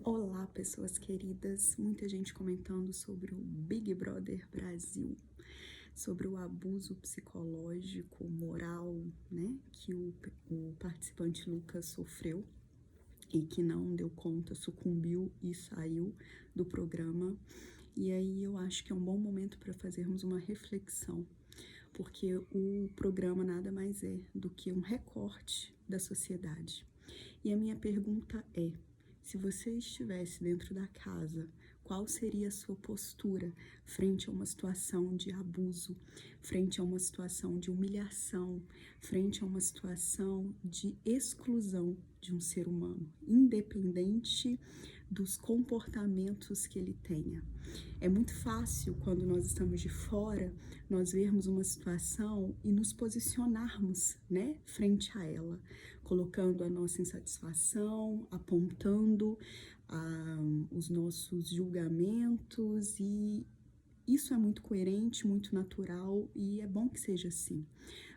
Olá, pessoas queridas. Muita gente comentando sobre o Big Brother Brasil, sobre o abuso psicológico, moral, né, que o participante Lucas sofreu e que não deu conta, sucumbiu e saiu do programa. E aí eu acho que é um bom momento para fazermos uma reflexão, porque o programa nada mais é do que um recorte da sociedade. E a minha pergunta é: se você estivesse dentro da casa, qual seria a sua postura frente a uma situação de abuso, frente a uma situação de humilhação, frente a uma situação de exclusão de um ser humano, independente dos comportamentos que ele tenha? É muito fácil, quando nós estamos de fora, nós vermos uma situação e nos posicionarmos, né, frente a ela, colocando a nossa insatisfação, apontando os nossos julgamentos, e isso é muito coerente, muito natural, e é bom que seja assim.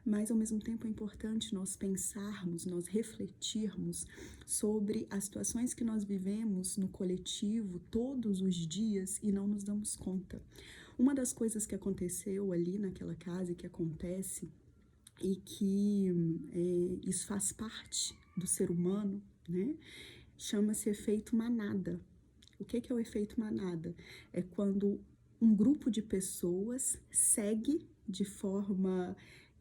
Mas, ao mesmo tempo, é importante nós pensarmos, nós refletirmos sobre as situações que nós vivemos no coletivo todos os dias e não nos damos conta. Uma das coisas que aconteceu ali naquela casa e que acontece, e que isso faz parte do ser humano, né? Chama-se efeito manada. O que é o efeito manada? É quando um grupo de pessoas segue de forma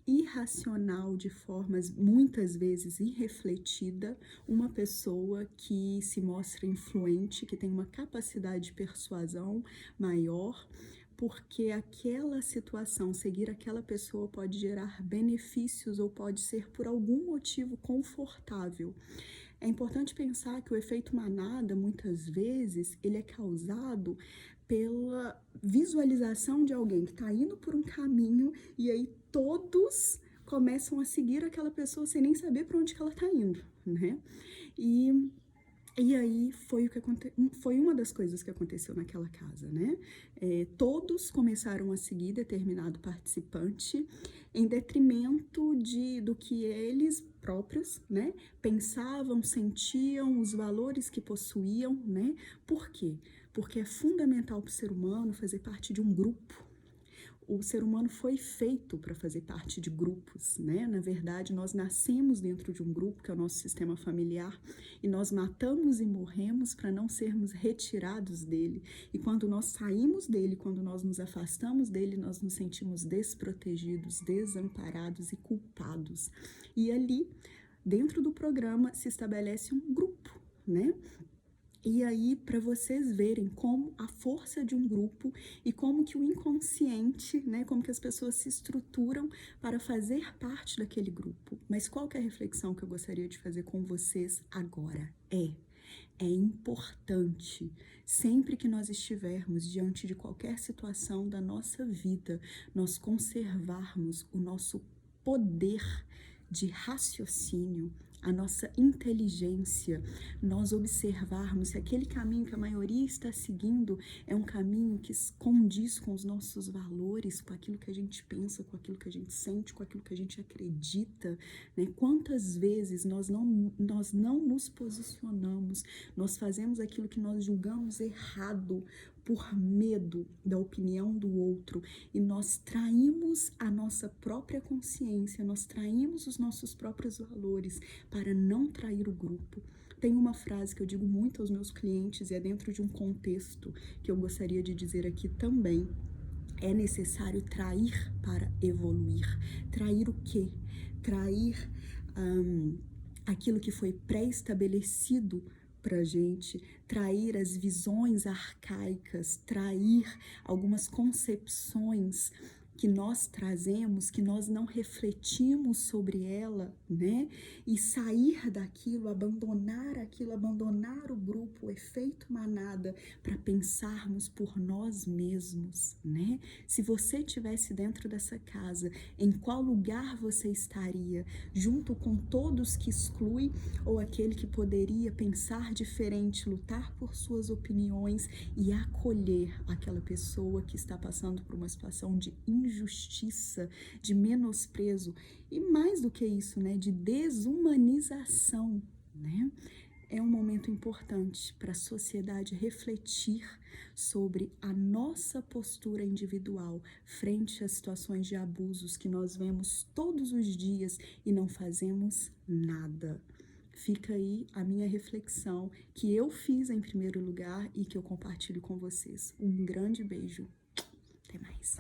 irracional, de formas muitas vezes irrefletida, uma pessoa que se mostra influente, que tem uma capacidade de persuasão maior, porque aquela situação, seguir aquela pessoa pode gerar benefícios ou pode ser por algum motivo confortável. É importante pensar que o efeito manada, muitas vezes, ele é causado pela visualização de alguém que está indo por um caminho e aí todos começam a seguir aquela pessoa sem nem saber para onde que ela está indo, né? E aí foi uma das coisas que aconteceu naquela casa, né? Todos começaram a seguir determinado participante em detrimento do que eles próprios, né, pensavam, sentiam, os valores que possuíam, né? Por quê? Porque é fundamental para o ser humano fazer parte de um grupo. O ser humano foi feito para fazer parte de grupos, né? Na verdade, nós nascemos dentro de um grupo, que é o nosso sistema familiar, e nós matamos e morremos para não sermos retirados dele. E quando nós saímos dele, quando nós nos afastamos dele, nós nos sentimos desprotegidos, desamparados e culpados. E ali, dentro do programa, se estabelece um grupo, né? E aí, para vocês verem como a força de um grupo e como que o inconsciente, né, como que as pessoas se estruturam para fazer parte daquele grupo. Mas qual que é a reflexão que eu gostaria de fazer com vocês agora? É importante, sempre que nós estivermos diante de qualquer situação da nossa vida, nós conservarmos o nosso poder de raciocínio, a nossa inteligência, nós observarmos se aquele caminho que a maioria está seguindo é um caminho que condiz com os nossos valores, com aquilo que a gente pensa, com aquilo que a gente sente, com aquilo que a gente acredita, né? Quantas vezes nós não nos posicionamos, nós fazemos aquilo que nós julgamos errado por medo da opinião do outro, e nós traímos a nossa própria consciência, nós traímos os nossos próprios valores para não trair o grupo. Tem uma frase que eu digo muito aos meus clientes, e é dentro de um contexto que eu gostaria de dizer aqui também: é necessário trair para evoluir. Trair o quê? Trair aquilo que foi pré-estabelecido pra gente, trair as visões arcaicas, trair algumas concepções que nós trazemos, que nós não refletimos sobre ela, né? E sair daquilo, abandonar o grupo, o efeito manada, para pensarmos por nós mesmos, né? Se você estivesse dentro dessa casa, em qual lugar você estaria? Junto com todos que excluem, ou aquele que poderia pensar diferente, lutar por suas opiniões e acolher aquela pessoa que está passando por uma situação de injustiça, de menosprezo e, mais do que isso, né, de desumanização, né? é um momento importante para a sociedade refletir sobre a nossa postura individual frente a situações de abusos que nós vemos todos os dias e não fazemos nada. Fica aí a minha reflexão que eu fiz em primeiro lugar e que eu compartilho com vocês. Um grande beijo. Até mais.